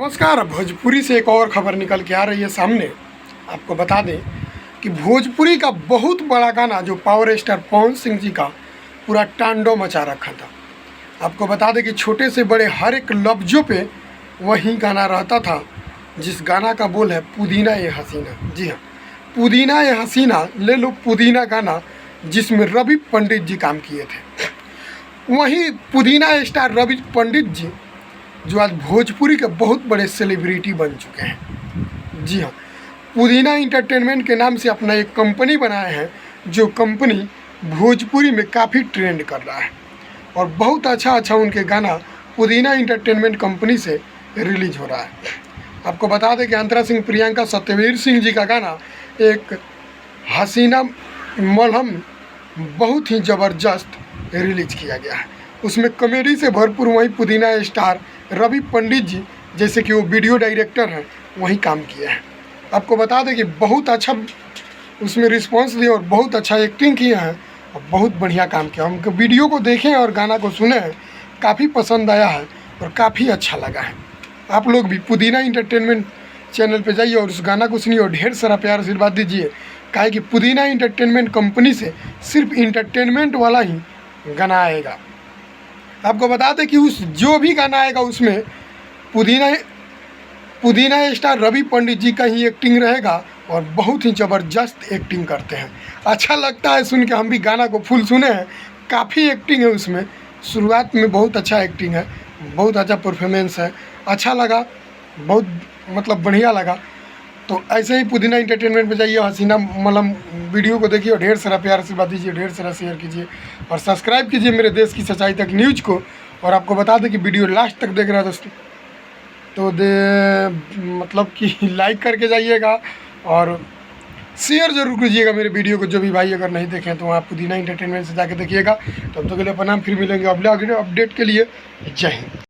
नमस्कार। भोजपुरी से एक और खबर निकल के आ रही है सामने। आपको बता दें कि भोजपुरी का बहुत बड़ा गाना जो पावर स्टार पवन सिंह जी का पूरा तांडव मचा रखा था। आपको बता दें कि छोटे से बड़े हर एक लफ्ज़ों पे वही गाना रहता था, जिस गाना का बोल है पुदीना ये हसीना। जी हाँ, पुदीना ये हसीना ले लो पुदीना गाना, जिसमें रवि पंडित जी काम किए थे। वहीं पुदीना स्टार रवि पंडित जी जो आज भोजपुरी के बहुत बड़े सेलिब्रिटी बन चुके हैं। जी हाँ, पुदीना इंटरटेनमेंट के नाम से अपना एक कंपनी बनाए हैं, जो कंपनी भोजपुरी में काफ़ी ट्रेंड कर रहा है और बहुत अच्छा उनके गाना पुदीना इंटरटेनमेंट कंपनी से रिलीज हो रहा है। आपको बता दें कि अंतरा सिंह, प्रियंका, सत्यवीर सिंह जी का गाना एक हसीना मलहम बहुत ही ज़बरदस्त रिलीज किया गया है। उसमें कॉमेडी से भरपूर वहीं पुदीना स्टार रवि पंडित जी, जैसे कि वो वीडियो डायरेक्टर हैं, वहीं काम किए हैं। आपको बता दें कि बहुत अच्छा उसमें रिस्पांस दिया और बहुत अच्छा एक्टिंग किया है और बहुत बढ़िया काम किया। हम वीडियो को देखें और गाना को सुने हैं, काफ़ी पसंद आया है और काफ़ी अच्छा लगा है। आप लोग भी पुदीना इंटरटेनमेंट चैनल पे जाइए और उस गाना को सुनिए और ढेर सारा प्यार आशीर्वाद दीजिए, काहे कि पुदीना इंटरटेनमेंट कंपनी से सिर्फ इंटरटेनमेंट वाला ही गाना आएगा। आपको बता दें कि उस जो भी गाना आएगा उसमें पुदीना स्टार रवि पंडित जी का ही एक्टिंग रहेगा और बहुत ही ज़बरदस्त एक्टिंग करते हैं। अच्छा लगता है सुन के, हम भी गाना को फुल सुने हैं, काफ़ी एक्टिंग है उसमें। शुरुआत में बहुत अच्छा एक्टिंग है, बहुत अच्छा परफॉर्मेंस है, अच्छा लगा, बहुत मतलब बढ़िया लगा। तो ऐसे ही पुदीना इंटरटेनमेंट पे जाइए, हसीना मलहम वीडियो को देखिए और ढेर सारा प्यार आशीर्वाद दीजिए, ढेर सारा शेयर कीजिए और सब्सक्राइब कीजिए मेरे देश की सच्चाई तक न्यूज़ को। और आपको बता दें कि वीडियो लास्ट तक देख रहा है दोस्तों, तो मतलब कि लाइक करके जाइएगा और शेयर ज़रूर कीजिएगा मेरे वीडियो को। जो भी भाई अगर नहीं देखें तो वहाँ पुदीना इंटरटेनमेंट से जाके देखिएगा। तब तक के लिए प्रणाम, फिर मिलेंगे अगले अपडेट के लिए। जय हिंद।